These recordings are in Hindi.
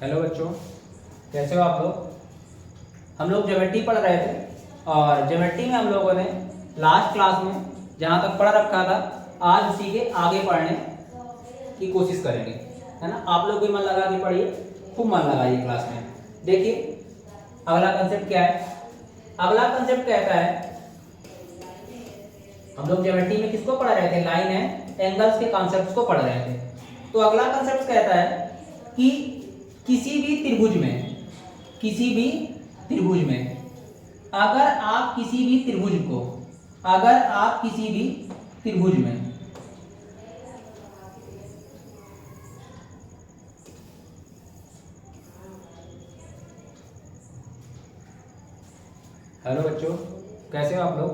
हेलो बच्चों, कैसे हो आप लोग। हम लोग ज्योमेट्री पढ़ रहे थे और ज्योमेट्री में हम लोगों ने लास्ट क्लास में जहाँ तक पढ़ रखा था आज उसी के आगे पढ़ने की कोशिश करेंगे, है ना। आप लोग भी मन लगा के पढ़िए, खूब मन लगाइए क्लास में। देखिए अगला कंसेप्ट क्या है। अगला कंसेप्ट कहता है, हम लोग ज्योमेट्री में किसको पढ़ रहे थे, लाइन एंड एंगल्स के कॉन्सेप्ट्स को पढ़ रहे थे। तो अगला कंसेप्ट कहता है कि किसी भी त्रिभुज में अगर आप किसी भी त्रिभुज में हेलो बच्चों, कैसे हो आप लोग।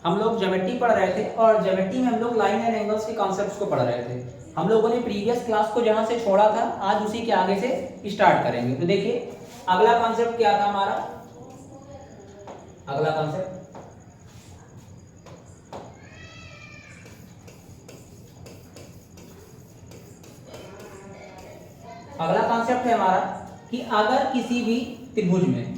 हम लोग ज्योमेट्री पढ़ रहे थे और ज्योमेट्री में हम लोग लाइन एंड एंगल्स के कॉन्सेप्ट्स को पढ़ रहे थे। हम लोगों ने प्रीवियस क्लास को जहां से छोड़ा था आज उसी के आगे से स्टार्ट करेंगे। तो देखिए अगला कॉन्सेप्ट क्या था हमारा। अगला कॉन्सेप्ट है हमारा कि अगर किसी भी त्रिभुज में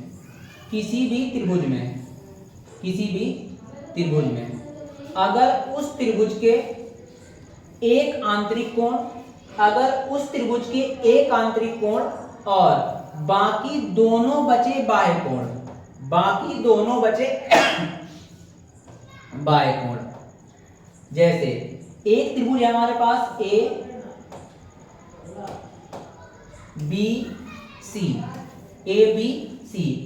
अगर उस त्रिभुज के एक आंतरिक कोण और बाकी दोनों बचे बाह्य कोण, जैसे एक त्रिभुज है हमारे पास ए बी सी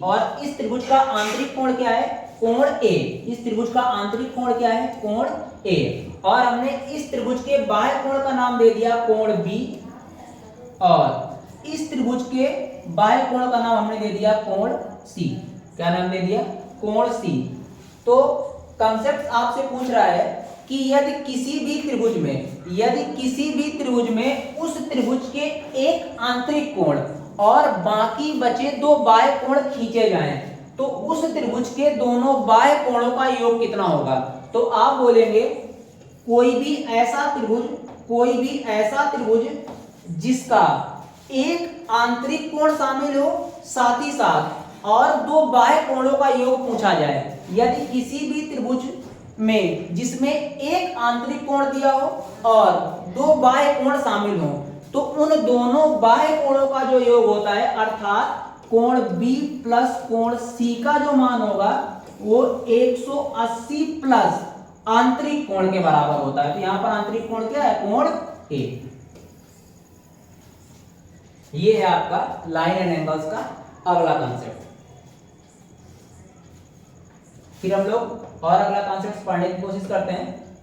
और इस त्रिभुज का आंतरिक कोण क्या है, कोण ए। इस त्रिभुज का आंतरिक कोण क्या है, कोण ए। और हमने इस त्रिभुज के बाह्य कोण का नाम दे दिया कोण बी और इस त्रिभुज के बाह्य कोण का नाम हमने दे दिया कोण सी। क्या नाम दे दिया, कोण सी। तो कंसेप्ट आपसे पूछ रहा है कि यदि किसी भी त्रिभुज में उस त्रिभुज के एक आंतरिक कोण और बाकी बचे दो बाह्य कोण खींचे जाएं तो उस त्रिभुज के दोनों बाह्य कोणों का योग कितना होगा। तो आप बोलेंगे कोई भी ऐसा त्रिभुज जिसका एक आंतरिक कोण शामिल हो साथ ही साथ और दो बाह्य कोणों का योग पूछा जाए। यदि किसी भी त्रिभुज में जिसमें एक आंतरिक कोण दिया हो और दो बाह्य कोण शामिल हो तो उन दोनों बाह्य कोणों का जो योग होता है अर्थात कोण B प्लस कोण C का जो मान होगा वो 180 प्लस आंतरिक कोण के बराबर होता है। तो यहां पर आंतरिक कोण क्या है, कोण A। ये है आपका लाइन एंड एंगल्स का अगला कॉन्सेप्ट। फिर हम लोग और अगला कॉन्सेप्ट पढ़ने की कोशिश करते हैं।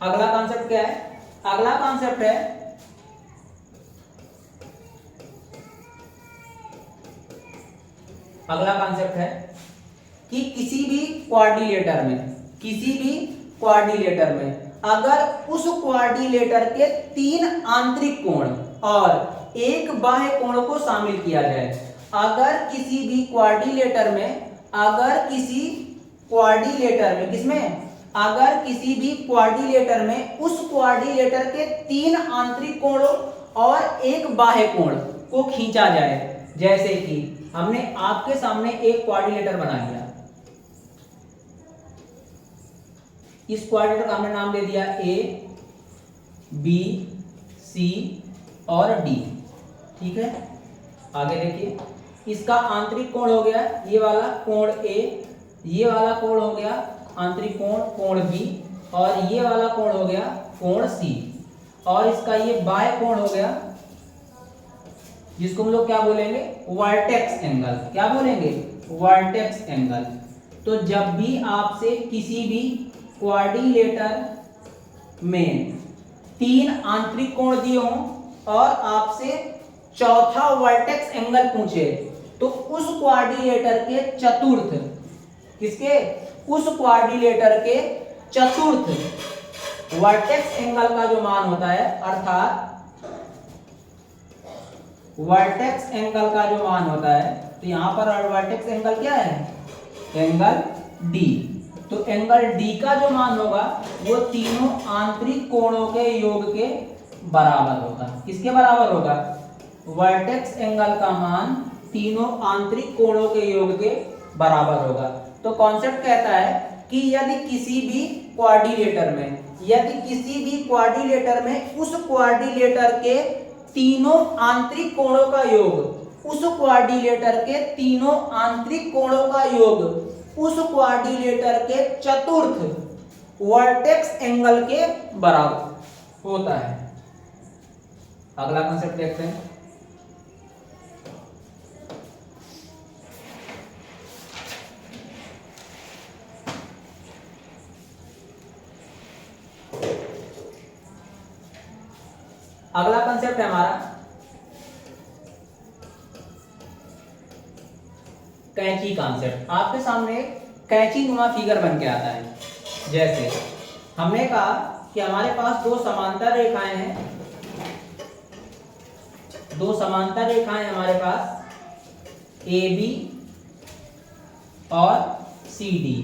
अगला कॉन्सेप्ट क्या है, अगला कॉन्सेप्ट है कि किसी भी क्वाड्रिलेटर में अगर उस क्वाड्रिलेटर के 3 आंतरिक कोण और एक बाह्य कोण को शामिल किया जाए। अगर किसी भी क्वाड्रिलेटर में उस क्वाड्रिलेटर के 3 आंतरिक कोणों और एक बाह्य कोण को खींचा जाए, जैसे कि हमने आपके सामने एक क्वाड्रिलेटर बना लिया। इस क्वाड्रिलेटर का हमने नाम दे दिया ए बी सी और डी, ठीक है। आगे देखिए इसका आंतरिक कोण हो गया ये वाला कोण ए, ये वाला कोण हो गया आंतरिक कोण बी और ये वाला कोण हो गया कोण सी और इसका ये बाह्य कोण हो गया जिसको हम लोग क्या बोलेंगे, वर्टेक्स एंगल। क्या बोलेंगे, वर्टेक्स एंगल। तो जब भी आपसे किसी भी क्वाड्रिलेटर में 3 आंतरिक कोण दिए हों और आपसे चौथा वर्टेक्स एंगल पूछे तो उस क्वाड्रिलेटर के चतुर्थ वर्टेक्स एंगल का जो मान होता है अर्थात वर्टेक्स एंगल का जो मान होता है, तो यहां पर वर्टेक्स एंगल क्या है, एंगल डी। तो एंगल डी का जो मान होगा वो तीनों आंतरिक कोणों के योग के बराबर होगा। किसके बराबर होगा, वर्टेक्स एंगल का मान तीनों आंतरिक कोणों के योग के बराबर होगा। तो कॉन्सेप्ट कहता है कि यदि किसी भी क्वाड्रिलेटर में उस क्वाड्रिलेटर के तीनों आंतरिक कोणों का योग, उस क्वाड्रिलेटर के चतुर्थ वर्टेक्स एंगल के बराबर होता है। अगला कंसेप्ट देखते हैं। अगला कंसेप्ट है हमारा कैंची कॉन्सेप्ट। आपके सामने कैंची नुमा फिगर बन के आता है। जैसे हमने कहा कि हमारे पास दो समांतर रेखाएं हैं, हमारे पास AB और CD।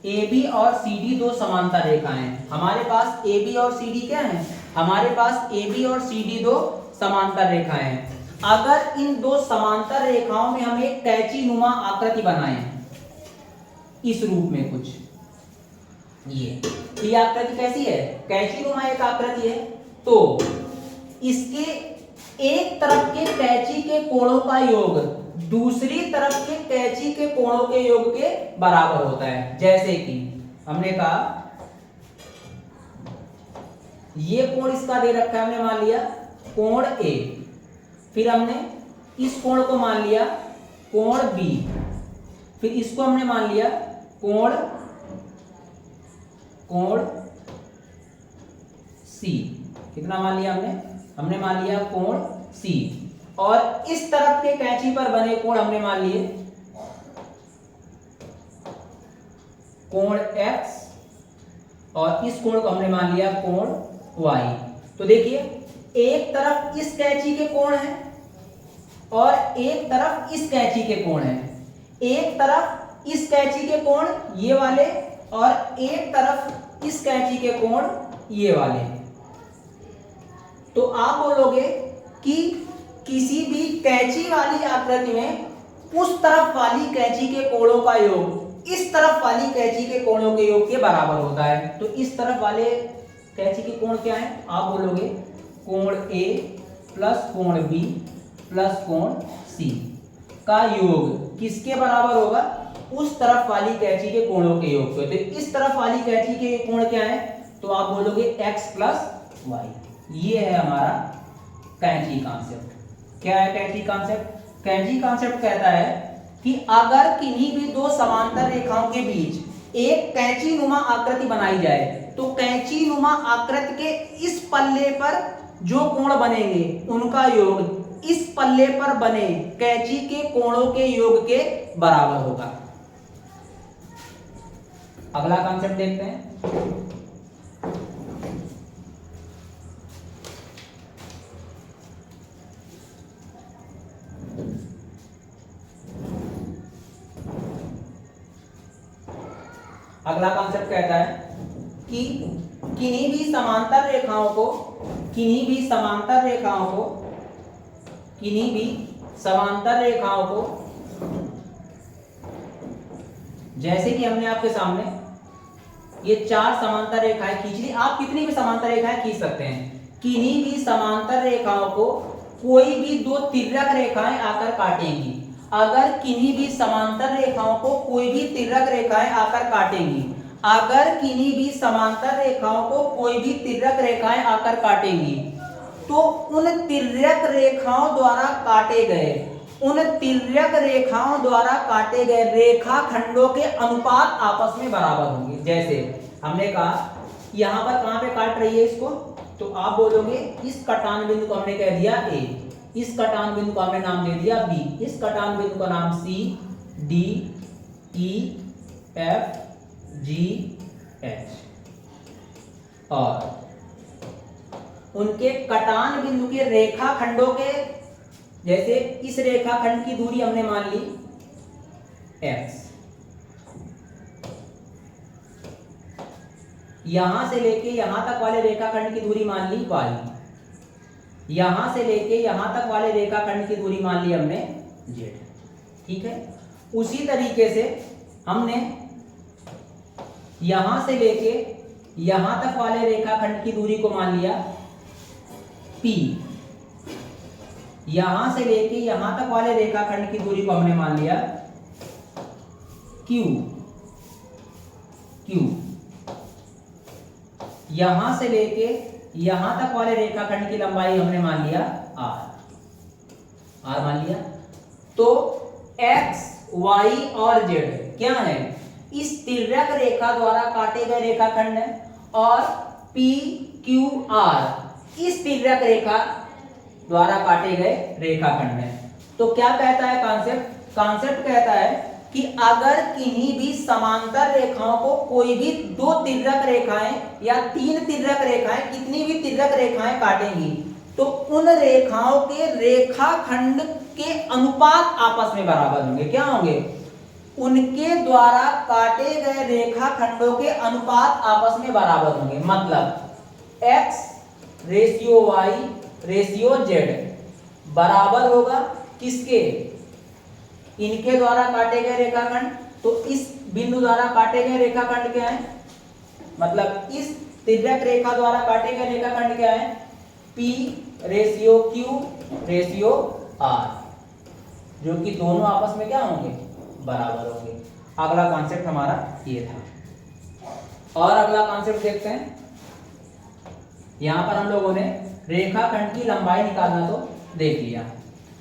AB और CD दो समांतर रेखाएं हैं। हमारे पास AB और CD क्या है? हमारे पास AB और CD दो समांतर रेखाएं हैं। अगर इन दो समांतर रेखाओं में हम एक कैंची नुमा आकृति बनाएं, इस रूप में कुछ, ये आकृति कैसी है? कैंची नुमा एक आकृति है। तो इसके एक तरफ के कैंची के कोणों का योग दूसरी तरफ के कैंची के कोणों के योग के बराबर होता है। जैसे कि हमने कहा ये कोण इसका दे रखा है, हमने मान लिया कोण A, फिर हमने इस कोण को मान लिया कोण B, फिर इसको हमने मान लिया कोण C। कितना मान लिया हमने मान लिया कोण C। और इस तरफ के कैंची पर बने कोण हमने मान लिए कोण X, और इस कोण को हमने मान लिया कोण Y। तो देखिए एक तरफ इस कैंची के कोण है और एक तरफ इस कैंची के कोण है। एक तरफ इस कैंची के कोण ये वाले और एक तरफ इस कैंची के कोण ये वाले। तो आप बोलोगे कि किसी भी कैंची वाली आकृति में उस तरफ वाली कैंची के कोणों का योग इस तरफ वाली कैंची के कोणों के योग के बराबर होता है। तो इस तरफ वाले कैंची के कोण क्या है? आप बोलोगे कोण A प्लस कोण B प्लस कोण C का योग किसके बराबर होगा? उस तरफ वाली कैंची के कोणों के योग के। तो इस तरफ वाली कैंची के कोण क्या है? तो आप बोलोगे x प्लस y। ये है हमारा कैंची कॉन्सेप्ट। क्या है कैंची कॉन्सेप्ट? कैंची कॉन्सेप्ट कहता है कि अगर किन्हीं भी दो समांतर रेखाओं के बीच एक कैंची नुमा आकृति बनाई जाए तो कैंची नुमा आकृति के इस पल्ले पर जो कोण बनेंगे उनका योग इस पल्ले पर बने कैंची के कोणों के योग के बराबर होगा। अगला कॉन्सेप्ट देखते हैं। अगला कॉन्सेप्ट कहता है कि किन्हीं भी समांतर रेखाओं को जैसे कि हमने आपके सामने ये चार समांतर रेखाएं खींच ली। आप कितनी भी समांतर रेखाएं खींच सकते हैं। किन्हीं भी समांतर रेखाओं को कोई भी दो तिर्यक रेखाएं आकर काटेंगी। अगर किन्हीं भी समांतर रेखाओं को कोई भी तिर्यक रेखाएं आकर काटेंगी, तो उन तिर्यक रेखाओं द्वारा काटे गए रेखाखंडों के अनुपात आपस में बराबर होंगे। जैसे हमने कहा यहां पर कहां पे काट रही है इसको, तो आप बोलोगे इस कटान बिंदु को हमने कह दिया A, इस कटान बिंदु को हमने नाम दे दिया B, इस कटान बिंदु का नाम C, D, E, F, G, H। और उनके कटान बिंदु के रेखाखंडों के, जैसे इस रेखाखंड की दूरी हमने मान ली X, यहां से लेके यहां तक वाले रेखाखंड की दूरी मान ली Y। यहां से लेके यहां तक वाले रेखाखंड की दूरी मान ली हमने z। ठीक है, उसी तरीके से हमने यहां से लेके यहां तक वाले रेखाखंड की दूरी को मान लिया p। यहां से लेके यहां तक वाले रेखाखंड की दूरी को हमने मान लिया q। यहां से लेके यहां तक वाले रेखाखंड की लंबाई हमने मान लिया r मान लिया। तो x, y और z क्या है? इस तिर्यक रेखा द्वारा काटे गए रेखाखंड है, और p, q, r इस तिर्यक रेखा द्वारा काटे गए रेखाखंड है। तो क्या कहता है कॉन्सेप्ट कहता है कि अगर किन्हीं भी समांतर रेखाओं को कोई भी दो तिर्यक रेखाएं या तीन तिर्यक रेखाएं, कितनी भी तिर्यक रेखाएं काटेंगी, तो उन रेखाओं के रेखाखंड के अनुपात आपस में बराबर होंगे। क्या होंगे? उनके द्वारा काटे गए रेखाखंडों के अनुपात आपस में बराबर होंगे। मतलब x ratio y ratio z बराबर होगा किसके? इनके द्वारा काटे गए रेखाखंड। तो इस बिंदु द्वारा काटे गए रेखाखंड क्या है? मतलब इस तिर्यक रेखा द्वारा काटे गए रेखाखंड क्या है? p ratio q ratio r, जो कि दोनों आपस में क्या होंगे? बराबर होंगे। अगला कॉन्सेप्ट हमारा ये था। और अगला कॉन्सेप्ट देखते हैं। यहां पर हम लोगों ने रेखाखंड की लंबाई निकालना तो देख लिया।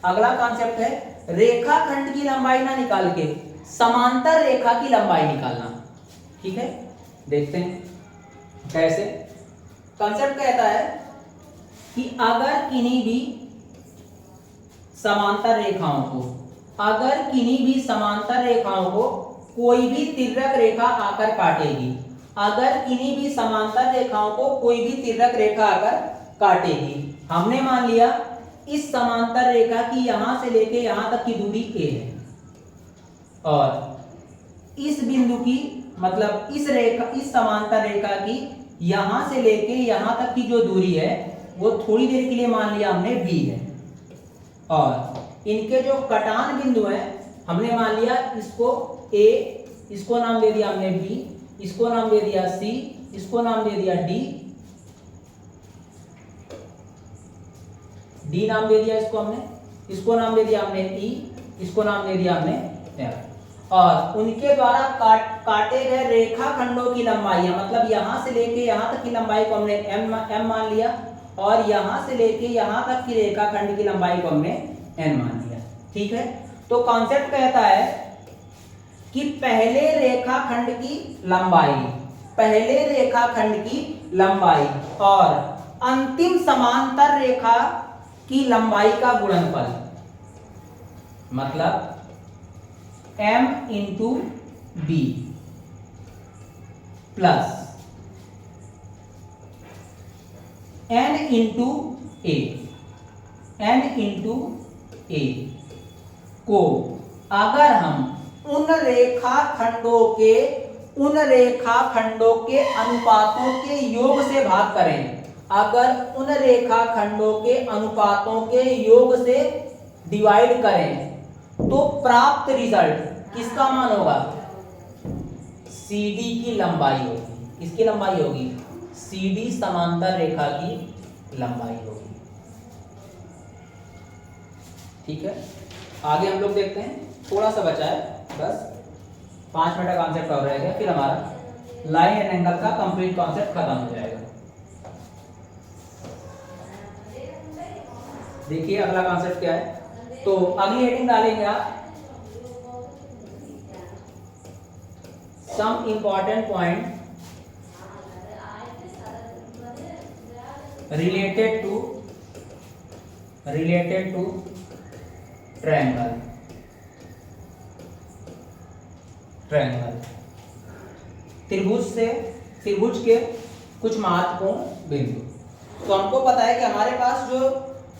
अगला कॉन्सेप्ट है रेखाखंड की लंबाई ना निकाल के समांतर रेखा की लंबाई निकालना। ठीक है, देखते हैं कैसे। कॉन्सेप्ट कहता है कि अगर किन्हीं भी समांतर रेखाओं को कोई भी तिर्यक रेखा आकर काटेगी, अगर किन्हीं भी समांतर रेखाओं को कोई भी तिर्यक रेखा आकर काटेगी, हमने मान लिया इस समांतर रेखा की यहां से लेके यहां तक की दूरी a है, और इस बिंदु की मतलब इस समांतर रेखा की यहां से लेके यहां तक की जो दूरी है वो थोड़ी देर के लिए मान लिया हमने b है, और इनके जो कटान बिंदु हैं हमने मान लिया इसको a, इसको नाम दे दिया हमने b, इसको नाम दे दिया c, इसको नाम दे दिया d नाम दे दिया इसको हमने, इसको नाम दे दिया हमने e, इसको नाम दे दिया हमने f। और उनके द्वारा काटे गए रेखाखंडों की लंबाई, मतलब यहां से लेके यहां तक की लंबाई को हमने m मान लिया, और यहां से लेके यहां तक की रेखाखंड की लंबाई को हमने n मान लिया। ठीक है, तो कॉन्सेप्ट कहता है कि पहले रेखाखंड की लंबाई और अंतिम समांतर रेखा की लंबाई का गुणनफल, मतलब m into b plus n into a को अगर हम उन रेखाखंडों के अनुपातों के योग से भाग करें, अगर उन रेखाखंडों के अनुपातों के योग से डिवाइड करें, तो प्राप्त रिजल्ट किसका मान होगा? CD की लंबाई होगी। किसकी लंबाई होगी? CD समांतर रेखा की लंबाई होगी। ठीक है, आगे हम लोग देखते हैं। थोड़ा सा बचा है, बस 5 मिनट का कॉन्सेप्ट और रहेगा, फिर हमारा लाइन एंड एंगल का कंप्लीट कॉन्सेप्ट खत्म हो जाएगा। देखिए अगला कॉन्सेप्ट क्या है। तो अगली हेडिंग डालेंगे आप some important point related to triangle. त्रिभुज के कुछ महत्वपूर्ण बिंदु। तो हमको पता है कि हमारे पास जो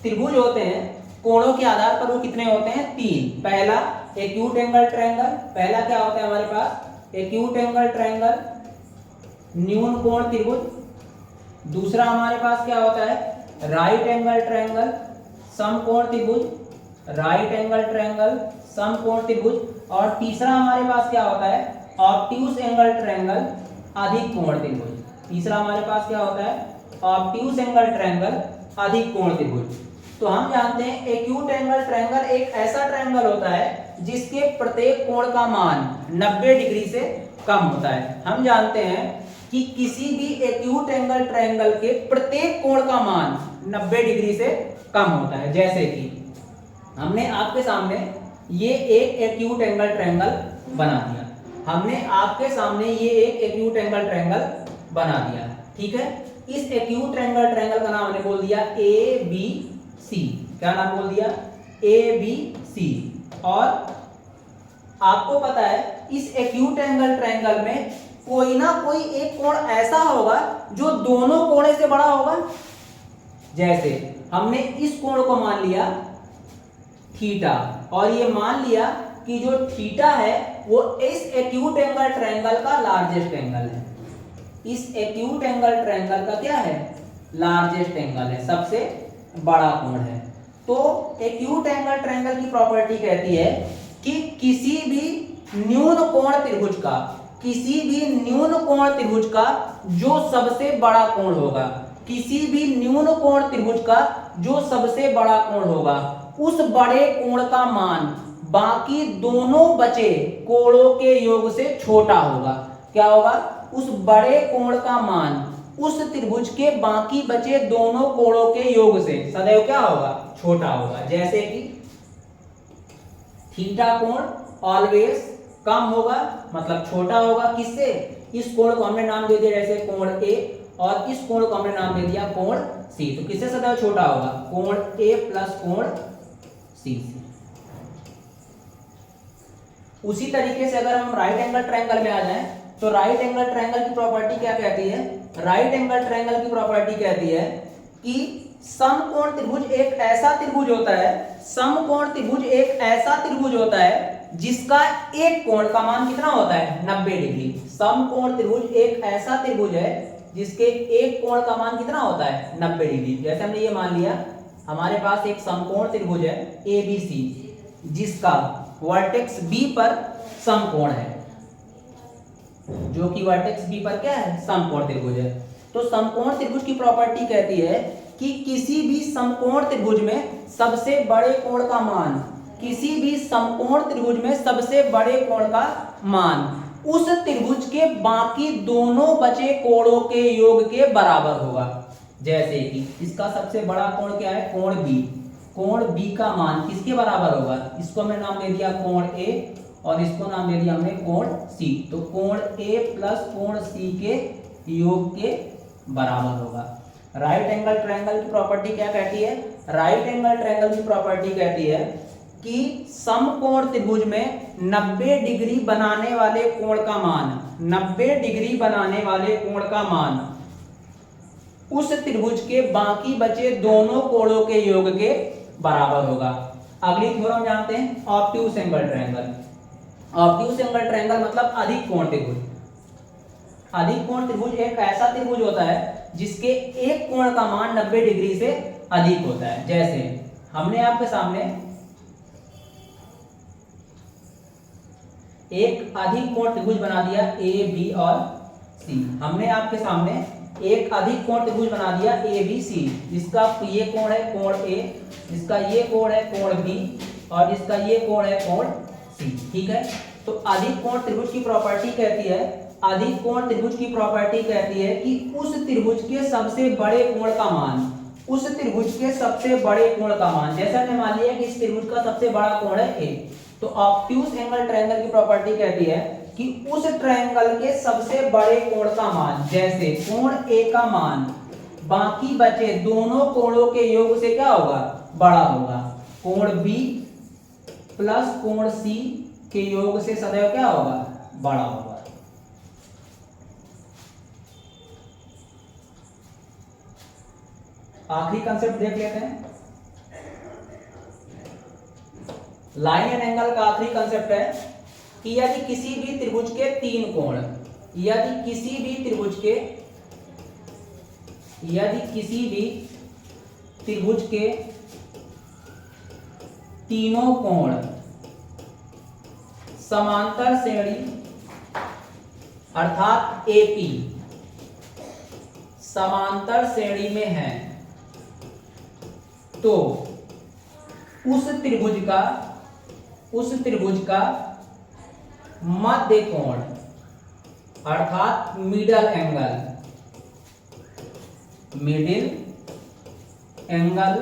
त्रिभुज होते हैं कोणों के आधार पर वो कितने होते हैं? 3। पहला एक्यूट एंगल ट्रायंगल, पहला क्या होता है हमारे पास? एक्यूट एंगल ट्रायंगल, न्यून कोण त्रिभुज। दूसरा हमारे पास क्या होता है? राइट एंगल ट्रायंगल समकोण त्रिभुज, राइट एंगल ट्रायंगल समकोण त्रिभुज। और तीसरा हमारे पास क्या होता है, ऑब्ट्यूज एंगल ट्रायंगल अधिक कोण त्रिभुज। तीसरा हमारे पास क्या होता है, ऑब्ट्यूज एंगल ट्रायंगल अधिक कोण त्रिभुज। तो हम जानते हैं एक्यूट एंगल ट्रायंगल एक ऐसा ट्रायंगल होता है जिसके प्रत्येक कोण का मान 90 डिग्री से कम होता है। हम जानते हैं कि किसी भी एक्यूट एंगल ट्रायंगल के प्रत्येक कोण का मान 90 डिग्री से कम होता है। जैसे कि हमने आपके सामने ये एक एक्यूट एंगल ट्रायंगल बना दिया, हमने आपके सामने ये एक एक्यूट एंगल ट्रायंगल बना दिया, ठीक है। इस एक्यूट एंगल ट्रायंगल का नाम हमने बोल दिया ए बी सी। क्या नाम बोल दिया, ए बी सी। और आपको पता है इस एक्यूट एंगल ट्रायंगल में कोई ना कोई एक कोण ऐसा होगा जो दोनों कोणे से बड़ा होगा। जैसे हमने इस कोण को मान लिया थीटा, और ये मान लिया कि जो थीटा है वो इस एक्यूट एंगल ट्रायंगल का लार्जेस्ट एंगल है। इस एक्यूट एंगल ट्रायंगल का क्या है, लार्जेस्ट एंगल है, सबसे बड़ा कोण है। तो एक्यूट एंगल ट्रायंगल की प्रॉपर्टी कहती है कि किसी भी न्यून कोण त्रिभुज का, किसी भी न्यून कोण त्रिभुज का जो सबसे बड़ा कोण होगा, किसी भी न्यून कोण त्रिभुज का जो सबसे बड़ा कोण होगा, उस बड़े कोण का मान बाकी दोनों बचे कोणों के योग से छोटा होगा। क्या होगा, उस बड़े कोण का मान उस त्रिभुज के बाकी बचे दोनों कोणों के योग से सदैव क्या होगा, छोटा होगा। जैसे कि थीटा कोण ऑलवेज कम होगा, मतलब छोटा होगा किससे, इस कोण को हमने नाम दे दिया जैसे कोण ए, और इस कोण को हमने नाम दे दिया कोण सी। तो किससे सदैव छोटा होगा, कोण ए प्लस कोण सी से। उसी तरीके से अगर हम राइट एंगल ट्रायंगल में आ जाएं तो राइट एंगल ट्रायंगल की प्रॉपर्टी क्या कहती है, राइट एंगल ट्रायंगल की प्रॉपर्टी कहती है कि समकोण त्रिभुज एक ऐसा त्रिभुज होता है, समकोण त्रिभुज एक ऐसा त्रिभुज होता है जिसका एक कोण का मान कितना होता है, 90 डिग्री। समकोण त्रिभुज एक ऐसा त्रिभुज है जिसके एक कोण का मान कितना होता है, 90 डिग्री। जैसे हमने ये मान लिया हमारे पास एक समकोण त्रिभुज है ABC जिसका वर्टेक्स B पर समकोण है, जो कि वर्टेक्स B पर क्या है, समकोण त्रिभुज है। तो समकोण त्रिभुज की प्रॉपर्टी कहती है कि किसी भी समकोण त्रिभुज में सबसे बड़े कोण का मान, किसी भी समकोण त्रिभुज में सबसे बड़े कोण का मान उस त्रिभुज के बाकी दोनों बचे कोणों के योग के बराबर होगा। जैसे कि इसका सबसे बड़ा कोण क्या है, कोण B। कोण B का मान किसके बराबर होगा, इसको हमने नाम दे दिया कोण A और इसको नाम दे दिया हमने कोण C। तो कोण A प्लस कोण C के योग के बराबर होगा। राइट एंगल ट्रायंगल की प्रॉपर्टी क्या कहती है, राइट एंगल ट्रायंगल की प्रॉपर्टी कहती है कि समकोण त्रिभुज में 90 डिग्री बनाने वाले कोण का मान, 90 डिग्री बनाने वाले कोण का मान उस त्रिभुज के बाकी बचे दोनों कोणों के योग के बराबर होगा। अगली थ्योरम जानते हैं obtuse angle triangle. Obtuse angle triangle मतलब अधिक कोण त्रिभुज। अधिक कोण त्रिभुज एक ऐसा त्रिभुज होता है जिसके एक कोण का मान 90 डिग्री से अधिक होता है। जैसे हमने आपके सामने एक अधिक कोण त्रिभुज बना दिया ए बी और सी। हमने आपके सामने एक अधिक कोण त्रिभुज बना दिया ए बी सी, जिसका ये कोण है कोण ए, जिसका ये कोण है कोण बी और जिसका ये कोण है कोण सी। ठीक है, तो अधिक कोण त्रिभुज की प्रॉपर्टी कहती है, अधिक कोण त्रिभुज की प्रॉपर्टी कहती है कि उस त्रिभुज के सबसे बड़े कोण का मान, उस त्रिभुज के सबसे बड़े कोण का मान, जैसा हमने मान लिया कि इस त्रिभुज का सबसे बड़ा कोण है ए, तो ऑब्ट्यूज एंगल ट्रायंगल की प्रॉपर्टी कहती है कि उस ट्रायंगल के सबसे बड़े कोण का मान, जैसे कोण ए का मान बाकी बचे दोनों कोणों के योग से क्या होगा, बड़ा होगा। कोण बी प्लस कोण सी के योग से सदैव क्या होगा, बड़ा होगा। आखिरी कंसेप्ट देख लेते हैं। लाइन एंड एंगल का आखिरी कंसेप्ट है कि यदि किसी भी त्रिभुज के तीन कोण, यदि किसी भी त्रिभुज के, यदि किसी भी त्रिभुज के तीनों कोण समांतर श्रेणी अर्थात एपी समांतर श्रेणी में है तो उस त्रिभुज का मध्य कोण अर्थात मिडिल एंगल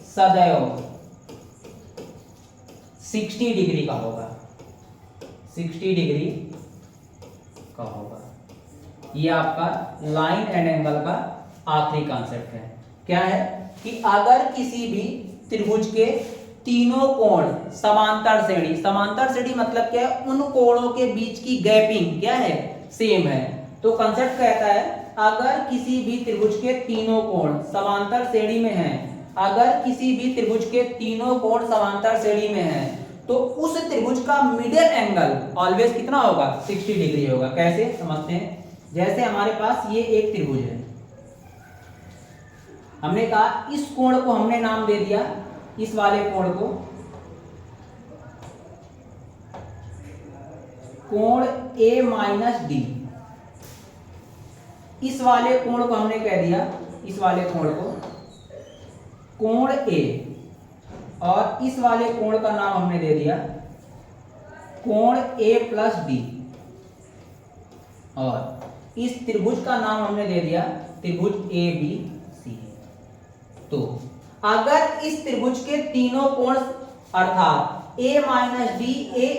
सदैव 60 डिग्री का होगा। 60 डिग्री का होगा। ये आपका लाइन एंड एंगल का आखिरी कॉन्सेप्ट है। क्या है कि अगर किसी भी त्रिभुज के तीनों कोण समांतर श्रेणी मतलब क्या है, उन कोणों के बीच की गैपिंग क्या है, सेम है। तो कॉन्सेप्ट कहता है अगर किसी भी त्रिभुज के तीनों कोण समांतर श्रेणी में हैं, अगर किसी भी त्रिभुज के तीनों कोण समांतर श्रेणी में हैं, तो उस त्रिभुज का मिडिल एंगल ऑलवेज कितना होगा, 60 डिग्री होगा। कैसे समझते हैं, जैसे हमारे पास ये एक त्रिभुज है, हमने कहा इस कोण को हमने नाम दे दिया, इस वाले कोण को कोण A माइनस डी, इस वाले कोण को हमने कह दिया, इस वाले कोण को कोण A, और इस वाले कोण का नाम हमने दे दिया कोण A प्लस डी, और इस त्रिभुज का नाम हमने दे दिया त्रिभुज ABC। तो अगर इस त्रिभुज के तीनों कोण अर्थात A minus D,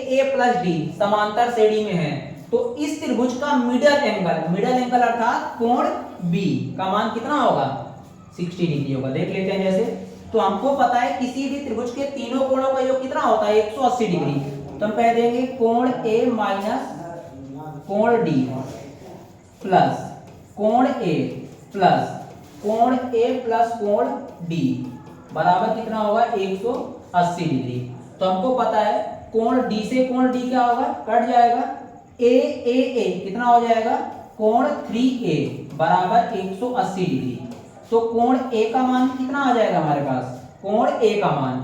A plus D समांतर श्रेणी में है, तो इस त्रिभुज का मिडिल एंगल अर्थात कोण B का मान कितना होगा, 60 डिग्री होगा। देख लेते हैं जैसे, तो हमको पता है किसी भी त्रिभुज के तीनों कोणों का योग कितना होता है, 180 डिग्री। तो हम कह देंगे कोण A माइनस कोण D प्लस कोण A प्लस कोण D बराबर कितना होगा, 180 डिग्री। तो हमको पता है कोण D से कोण D क्या होगा, कट जाएगा, A कितना हो जाएगा, कोण 3A बराबर 180 डिग्री। तो कोण A का मान कितना आ जाएगा हमारे पास, कोण A का मान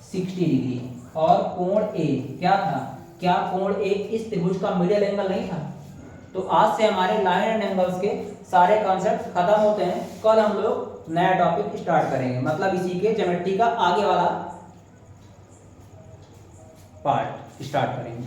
60 डिग्री। और कोण A क्या था, क्या कोण A इस त्रिभुज का मिडिल एंगल नहीं था। तो आज से हमारे लाइन एंड एंगल्स के सारे कॉन्सेप्ट खत्म होते हैं। कल हम लोग नया टॉपिक स्टार्ट करेंगे, मतलब इसी के ज्योमेट्री का आगे वाला पार्ट स्टार्ट करेंगे।